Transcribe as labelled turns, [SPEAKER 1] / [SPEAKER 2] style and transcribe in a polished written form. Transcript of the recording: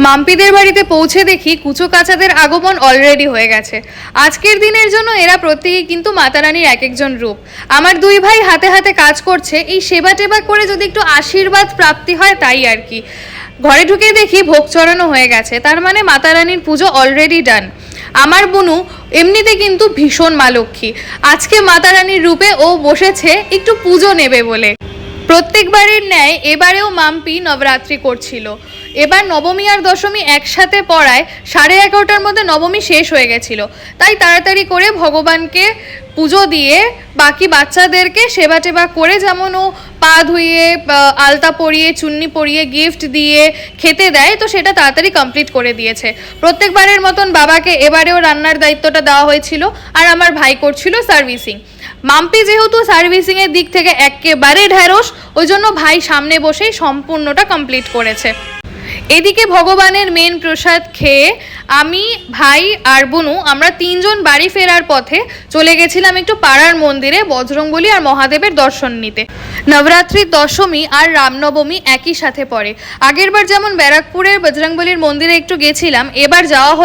[SPEAKER 1] মাম্পিদের বাড়িতে পৌঁছে দেখি কুচো কাচাদের আগমন অলরেডি হয়ে গেছে। আজকের দিনের জন্য এরা প্রত্যেকেই কিন্তু মাতারানীর এক একজন রূপ। আমার দুই ভাই হাতে হাতে কাজ করছে, এই সেবা টেবা করে যদি একটু আশীর্বাদ প্রাপ্তি হয় তাই আর কি। ঘরে ঢুকে দেখি ভোগ চড়ানো হয়ে গেছে, তার মানে মাতারানীর পুজো অলরেডি ডান। আমার বুনু এমনিতে কিন্তু ভীষণ মা লক্ষ্মী, আজকে মাতারানীর রূপে ও বসেছে একটু পুজো নেবে বলে। প্রত্যেকবারের ন্যায় এবারেও মাম্পি নবরাত্রি করছিল। এবার নবমী আর দশমী একসাথে পড়ায় 11:30টার মধ্যে নবমী শেষ হয়ে গেছিল, তাই তাড়াতাড়ি করে ভগবানকে পুজো দিয়ে বাকি বাচ্চাদেরকে সেবা টেবা করে, যেমন ও পা ধুইয়ে আলতা পরিয়ে চুন্নি পরিয়ে গিফট দিয়ে খেতে দেয়, তো সেটা তাড়াতাড়ি কমপ্লিট করে দিয়েছে। প্রত্যেকবারের মতন বাবাকে এবারেও রান্নার দায়িত্বটা দেওয়া হয়েছিল, আর আমার ভাই করছিল সার্ভিসিং। মাম্পি যেহেতু সার্ভিসিংয়ের দিক থেকে একেবারে ঢ্যাঁড়স, ওই জন্য ভাই সামনে বসেই সম্পূর্ণটা কমপ্লিট করেছে। এদিকে ভগবানের মেন প্রসাদ খেয়ে আমি, ভাই আর বুনু আমরা তিনজন বাড়ি ফেরার পথে চলে গেছিলাম একটু পাড়ার মন্দিরে বজরংবলী আর মহাদেবের দর্শন নিতে। নবরাত্রির দশমী আর রামনবমী একই সাথে পড়ে। আগেরবার যেমন ব্যারাকপুরের বজরংবলীর মন্দিরে একটু গেছিলাম, এবার যাওয়া হয়ে